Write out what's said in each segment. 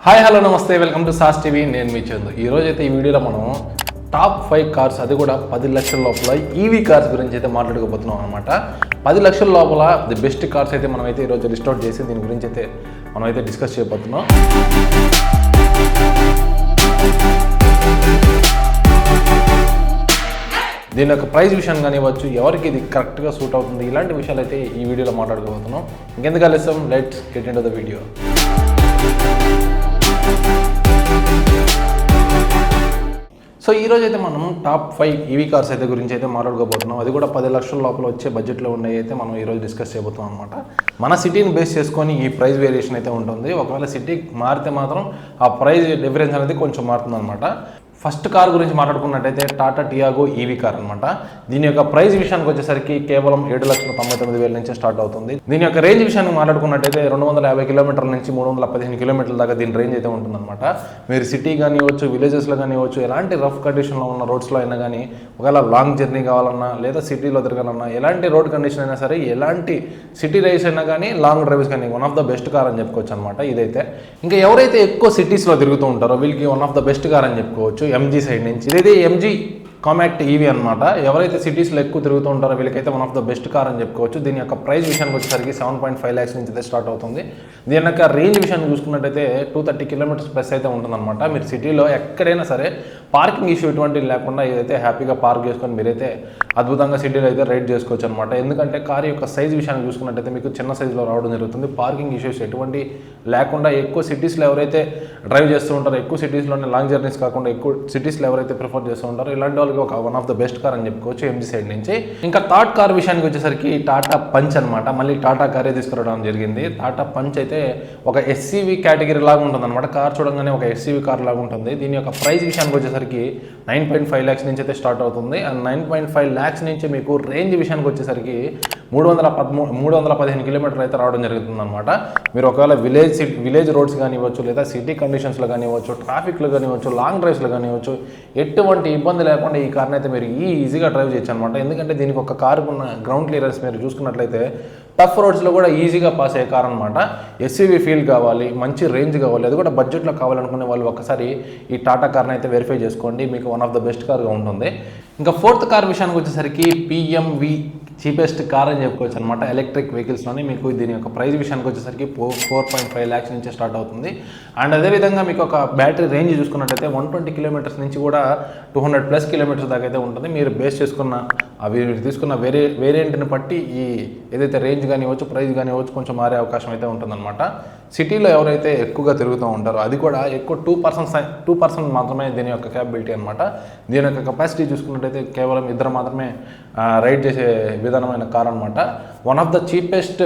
Hi hello నమస్తే welcome to sauce TV. నేను మీ చందు. ఈరోజు అయితే ఈ వీడియోలో మనం టాప్ 5 కార్స్, అది కూడా 10 లక్షల లోపల ఈవీ కార్స్ గురించి అయితే మాట్లాడుకోబోతున్నాం అనమాట. 10 లక్షల లోపల ది బెస్ట్ కార్స్ అయితే మనమైతే ఈరోజు లిస్ట్ అవుట్ చేసి దీని గురించి అయితే మనమైతే డిస్కస్ చేయబోతున్నాం. దీని యొక్క ప్రైస్ విషయం కానివ్వచ్చు, ఎవరికి ఇది కరెక్ట్గా సూట్ అవుతుంది, ఇలాంటి విషయాలు అయితే ఈ వీడియోలో మాట్లాడుకోబోతున్నాం. ఇంకెందుకు ఆలస్యం, let's get into the video. So ఈరోజు అయితే మనం టాప్ 5 ఈవీ కార్స్ అయితే గురించి అయితే మాట్లాడుకోబోతున్నాం. అది కూడా 10 లక్షల లోపల వచ్చే బడ్జెట్లో ఉన్నాయి అయితే మనం ఈరోజు డిస్కస్ చేయబోతున్నాం అనమాట. మన సిటీని బేస్ చేసుకొని ఈ ప్రైస్ వేరియేషన్ అయితే ఉంటుంది. ఒకవేళ సిటీ మారితే మాత్రం ఆ ప్రైస్ డిఫరెన్స్ అనేది కొంచెం మారుతుంది అనమాట. ఫస్ట్ కార్ గురించి మాట్లాడుకున్నట్టయితే టాటా టియాగో ఈవీ కార్ అనమాట. దీని యొక్క ప్రైస్ విషయానికి వచ్చేసరికి కేవలం 7,99,000 నుంచి స్టార్ట్ అవుతుంది. దీని యొక్క రేంజ్ విషయానికి మాట్లాడుకున్నట్టయితే 250 కిలోమీటర్ల నుంచి 315 కిలోమీటర్ల దాకా దీని రేంజ్ అయితే ఉంటుందన్నమాట. మీరు సిటీ కానివ్వచ్చు, విలేజెస్లో కానివ్వచ్చు, ఎలాంటి రఫ్ కండిషన్లో ఉన్న రోడ్స్లో అయినా కానీ, ఒకవేళ లాంగ్ జర్నీ కావాలన్నా లేదా సిటీలో తిరగాలన్నా, ఎలాంటి రోడ్ కండిషన్ అయినా సరే, ఎలాంటి సిటీ రైడ్స్ అయినా కానీ, లాంగ్ డ్రైవ్స్ కానీ one of the best car అని చెప్పుకోవచ్చు అనమాట ఇదైతే. ఇంకా ఎవరైతే ఎక్కువ సిటీస్లో తిరుగుతూ ఉంటారో వీళ్ళకి one of the best car అని చెప్పుకోవచ్చు ఎంజీ సైడ్ నుంచి. ఇదైతే ఎంజీ కాంపాక్ట్ ఈవీ అనమాట. ఎవరైతే సిటీస్లో ఎక్కువ తిరుగుతూ ఉంటారో వీళ్ళకైతే one of the best car అని చెప్పుకోవచ్చు. దీని యొక్క ప్రైస్ విషయానికి వచ్చేసరికి 7.5 lakhs నుంచి అయితే స్టార్ట్ అవుతుంది. దీని యొక్క రేంజ్ విషయాన్ని చూసుకున్నట్టయితే 230 కిలోమీటర్స్ ప్లస్ అయితే ఉంటుందన్నమాట. మీరు సిటీలో ఎక్కడైనా సరే పార్కింగ్ ఇష్యూ ఇటువంటివి లేకుండా ఇదైతే హ్యాపీగా పార్క్ చేసుకొని మీరైతే అద్భుతంగా సిటీలో అయితే రైడ్ చేసుకోవచ్చు అనమాట. ఎందుకంటే కార్ యొక్క సైజ్ విషయాన్ని చూసుకున్నట్టయితే మీకు చిన్న సైజులో రావడం జరుగుతుంది. పార్కింగ్ ఇష్యూస్ ఎటువంటి లేకుండా ఎక్కువ సిటీస్లో ఎవరైతే డ్రైవ్ చేస్తూ ఉంటారో, ఎక్కువ సిటీస్లోనే లాంగ్ జర్నీస్ కాకుండా ఎక్కువ సిటీస్లో ఎవరైతే ప్రిఫర్ చేస్తూ ఉంటారో ఇలాంటి వాళ్ళకి ఒక one of the best car అని చెప్పుకోవచ్చు ఎంజీ సైడ్ నుంచి. ఇంకా థర్డ్ కార్ విషయానికి వచ్చేసరికి టాటా పంచ్ అనమాట. మళ్ళీ టాటా కారే తీసుకురావడం జరిగింది. టాటా పంచ్ అయితే ఒక ఎస్సీవీ కేటగిరీ లాగా ఉంటుంది అనమాట. కార్ చూడంగానే ఒక ఎస్సీవీ కార్ లాగా ఉంటుంది. దీని యొక్క ప్రైస్ విషయానికి వచ్చేసరికి 9.5 lakhs నుంచి అయితే స్టార్ట్ అవుతుంది. అండ్ 9.5 lakhs నుంచి మీకు రేంజ్ విషయానికి వచ్చేసరికి 315 కిలోమీటర్లు అయితే రావడం జరుగుతుంది అనమాట. మీరు ఒకవేళ విలేజ్ రోడ్స్ కానివ్వచ్చు, లేదా సిటీ కండిషన్స్లో కానివ్వచ్చు, ట్రాఫిక్లో కానివ్వచ్చు, లాంగ్ డ్రైవ్స్లో కానివ్వచ్చు, ఎటువంటి ఇబ్బంది లేకుండా ఈ కార్ని అయితే మీరు ఈజీగా డ్రైవ్ చేయొచ్చు అనమాట. ఎందుకంటే దీనికి ఒక కారుకు ఉన్న గ్రౌండ్ క్లియరెన్స్ మీరు చూసుకున్నట్లయితే టఫ్ రోడ్స్లో కూడా ఈజీగా పాస్ అయ్యే కార్ అనమాట. ఎస్యూవీ ఫీల్ కావాలి, మంచి రేంజ్ కావాలి, అది కూడా బడ్జెట్లో కావాలనుకునే వాళ్ళు ఒకసారి ఈ టాటా కార్ని అయితే వెరిఫై చేసుకోండి. మీకు వన్ ఆఫ్ ద బెస్ట్ కార్గా ఉంటుంది. ఇంకా ఫోర్త్ కార్ విషయానికి వచ్చేసరికి పిఎంవి చీపెస్ట్ కార్ అని చెప్పుకోవచ్చు అనమాట. ఎలక్ట్రిక్ వెహికల్స్లోనే మీకు దీని యొక్క ప్రైస్ విషయానికి వచ్చేసరికి 4.5 lakhs నుంచి స్టార్ట్ అవుతుంది. అండ్ అదేవిధంగా మీకు ఒక బ్యాటరీ రేంజ్ చూసుకున్నట్టయితే 120 కిలోమీటర్స్ నుంచి కూడా 200+ కిలోమీటర్స్ దాకా అయితే ఉంటుంది. మీరు బేస్ చేసుకున్న అవి తీసుకున్న వేరియంట్ని బట్టి ఈ ఏదైతే రేంజ్ కానివ్వచ్చు, ప్రైస్ కానివ్వచ్చు కొంచెం మారే అవకాశం అయితే ఉంటుందన్నమాట. సిటీలో ఎవరైతే ఎక్కువగా తిరుగుతూ ఉంటారో, అది కూడా ఎక్కువ 2% మాత్రమే దీని యొక్క క్యాపబిలిటీ అనమాట. దీని యొక్క కెపాసిటీ చూసుకున్నట్టయితే కేవలం 2 మాత్రమే రైడ్ చేసే విధానమైన కార్ అనమాట. One of the cheapest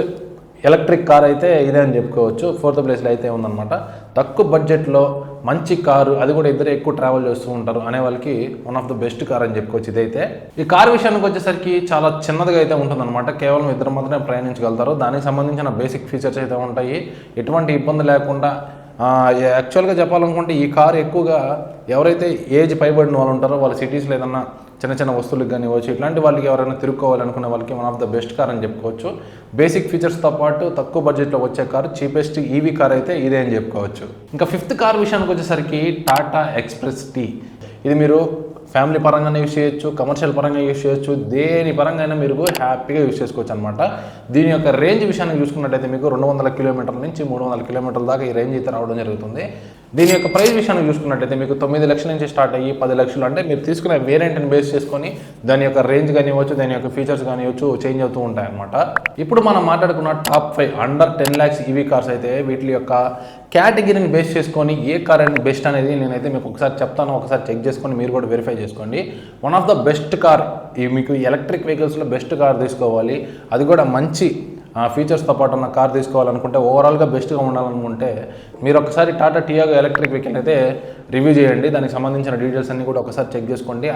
electric car అయితే ఇదే అని చెప్పుకోవచ్చు. 4th ప్లేస్లో అయితే ఉందన్నమాట. తక్కువ బడ్జెట్లో మంచి కారు, అది కూడా ఇద్దరు ఎక్కువ ట్రావెల్ చేస్తూ ఉంటారు అనే వాళ్ళకి one of the best car అని చెప్పుకోవచ్చు ఇదైతే. ఈ కార్ విషయానికి వచ్చేసరికి చాలా చిన్నదిగా అయితే ఉంటుందన్నమాట. కేవలం 2 మాత్రమే ప్రయాణించగలుగుతారు. దానికి సంబంధించిన బేసిక్ ఫీచర్స్ అయితే ఉంటాయి. ఎటువంటి ఇబ్బంది లేకుండా యాక్చువల్గా చెప్పాలనుకుంటే ఈ కార్ ఎక్కువగా ఎవరైతే ఏజ్ పైబడిన వాళ్ళు ఉంటారో వాళ్ళు సిటీస్లో ఏదన్నా చిన్న వస్తువులకు కానివ్వచ్చు, ఇట్లాంటి వాళ్ళకి ఎవరైనా తిరుక్కోవాలనుకునే వాళ్ళకి one of the best car అని చెప్పుకోవచ్చు. బేసిక్ ఫీచర్స్తో పాటు తక్కువ బడ్జెట్లో వచ్చే కార్ చీపెస్ట్ ఈవీ కార్ అయితే ఇదే అని చెప్పుకోవచ్చు. ఇంకా 5th కార్ విషయానికి వచ్చేసరికి టాటా ఎక్స్ప్రెస్ టీ. ఇది మీరు ఫ్యామిలీ పరంగానే యూస్ చేయొచ్చు, కమర్షియల్ పరంగా యూస్ చేయొచ్చు, దేని పరంగా అయినా మీరు హ్యాపీగా యూస్ చేసుకోవచ్చు అనమాట. దీని యొక్క రేంజ్ విషయానికి చూసుకున్నట్టయితే మీకు 200 కిలోమీటర్ల నుంచి 300 కిలోమీటర్ల దాకా ఈ రేంజ్ అయితే రావడం జరుగుతుంది. దీని యొక్క ప్రైస్ విషయానికి చూసుకున్నట్టయితే మీకు 9 లక్షల నుంచి స్టార్ట్ అయ్యి 10 లక్షలు, అంటే మీరు తీసుకునే వేరియంట్ని బేస్ చేసుకొని దాని యొక్క రేంజ్ కానివ్వచ్చు, దాని యొక్క ఫీచర్స్ కానివ్వచ్చు చేంజ్ అవుతూ ఉంటాయి అనమాట. ఇప్పుడు మనం మాట్లాడుకున్న top 5 under 10 lakhs EV cars అయితే వీటి యొక్క కేటగిరీని బేస్ చేసుకొని ఏ కార్ అనేది బెస్ట్ అనేది నేనైతే మీకు ఒకసారి చెప్తాను. ఒకసారి చెక్ చేసుకొని మీరు కూడా వెరిఫై చేసుకోండి. One of the best car, మీకు ఎలక్ట్రిక్ వెహికల్స్లో బెస్ట్ కార్ తీసుకోవాలి, అది కూడా మంచి ఫీచర్స్తో పాటు ఉన్న కార్ తీసుకోవాలనుకుంటే, ఓవరాల్గా బెస్ట్గా ఉండాలనుకుంటే మీరు ఒకసారి టాటా టియాగో ఎలక్ట్రిక్ వెహికల్ అయితే రివ్యూ చేయండి. దానికి సంబంధించిన డీటెయిల్స్ అన్ని కూడా ఒకసారి చెక్ చేసుకోండి.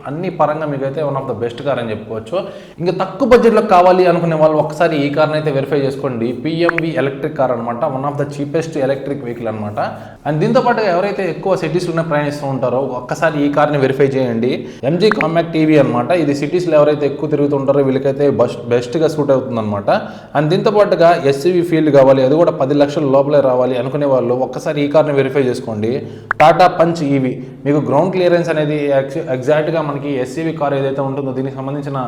అన్ని పరంగా మీకైతే one of the best car అని చెప్పుకోవచ్చు. ఇంకా తక్కువ బడ్జెట్లో కావాలి అనుకునే వాళ్ళు ఒకసారి ఈ కార్ని అయితే వెరిఫై చేసుకోండి. పిఎంవి ఎలక్ట్రిక్ కార్ అనమాట. One of the cheapest electric vehicle అనమాట. అండ్ దీంతో పాటు ఎవరైతే ఎక్కువ సిటీస్లోనే ప్రయాణిస్తూ ఉంటారో ఒక్కసారి ఈ కార్ని వెరిఫై చేయండి. ఎంజీ కాంపాక్ట్ ఈవీ అనమాట. ఇది సిటీస్లో ఎవరైతే ఎక్కువ తిరుగుతుంటారో వీళ్ళకైతే బెస్ట్గా సూట్ అవుతుంది అనమాట. అండ్ దీంతో పాటుగా ఎస్యూవీ ఫీల్డ్ కావాలి, అది కూడా 10 లక్షల లోపలే రావాలి అనుకునే వాళ్ళు ఒక్కసారి ఈ కార్ని వెరిఫై చేసుకోండి. టాటా పంచ్ ఈవీ మీకు గ్రౌండ్ క్లియరెన్స్ అనేది ఎగ్జాక్ట్గా మనకి ఎస్యూవీ కార్ ఏదైతే ఉంటుందో దీనికి సంబంధించిన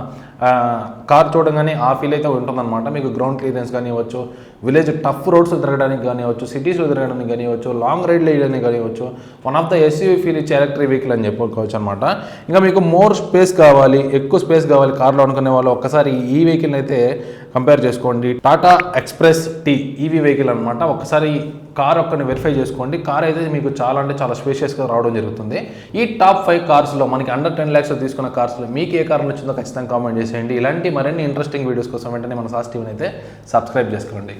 కార్ చూడగానే ఆ ఫీల్ అయితే ఉంటుందన్నమాట. మీకు గ్రౌండ్ క్లియరెన్స్ కానివ్వచ్చు, విలేజ్ టఫ్ రోడ్స్ తిరగడానికి కానివ్వచ్చు, సిటీస్లో తిరగడానికి కానివ్వచ్చు, లాంగ్ రైడ్లు వేయడానికి కానివ్వచ్చు, one of the SUV feel ఇచ్చే ఎలక్ట్రిక్ వెహికల్ అని చెప్పుకోవచ్చు అనమాట. ఇంకా మీకు మోర్ స్పేస్ కావాలి, ఎక్కువ స్పేస్ కావాలి కార్లో అనుకునే వాళ్ళు ఒక్కసారి ఈ వెహికల్ అయితే కంపేర్ చేసుకోండి. Tata Xpress T EV vehicle అనమాట. ఒక్కసారి కార్ ఒక్కరిని వెరిఫై చేసుకోండి. కార్ అయితే మీకు చాలా అంటే చాలా స్పేషియస్గా రావడం జరుగుతుంది. ఈ టాప్ 5 కార్స్లో మనకి అండర్ 10 lakhs తీసుకున్న కార్స్లో మీకు ఏ కార్ నచ్చిందో ఖచ్చితంగా కామెంట్ చేసేయండి. ఇలాంటి మరిన్ని ఇంట్రెస్టింగ్ వీడియోస్ కోసం వెంటనే మన సాస్ టీవీని అయితే సబ్స్క్రైబ్ చేసుకోండి.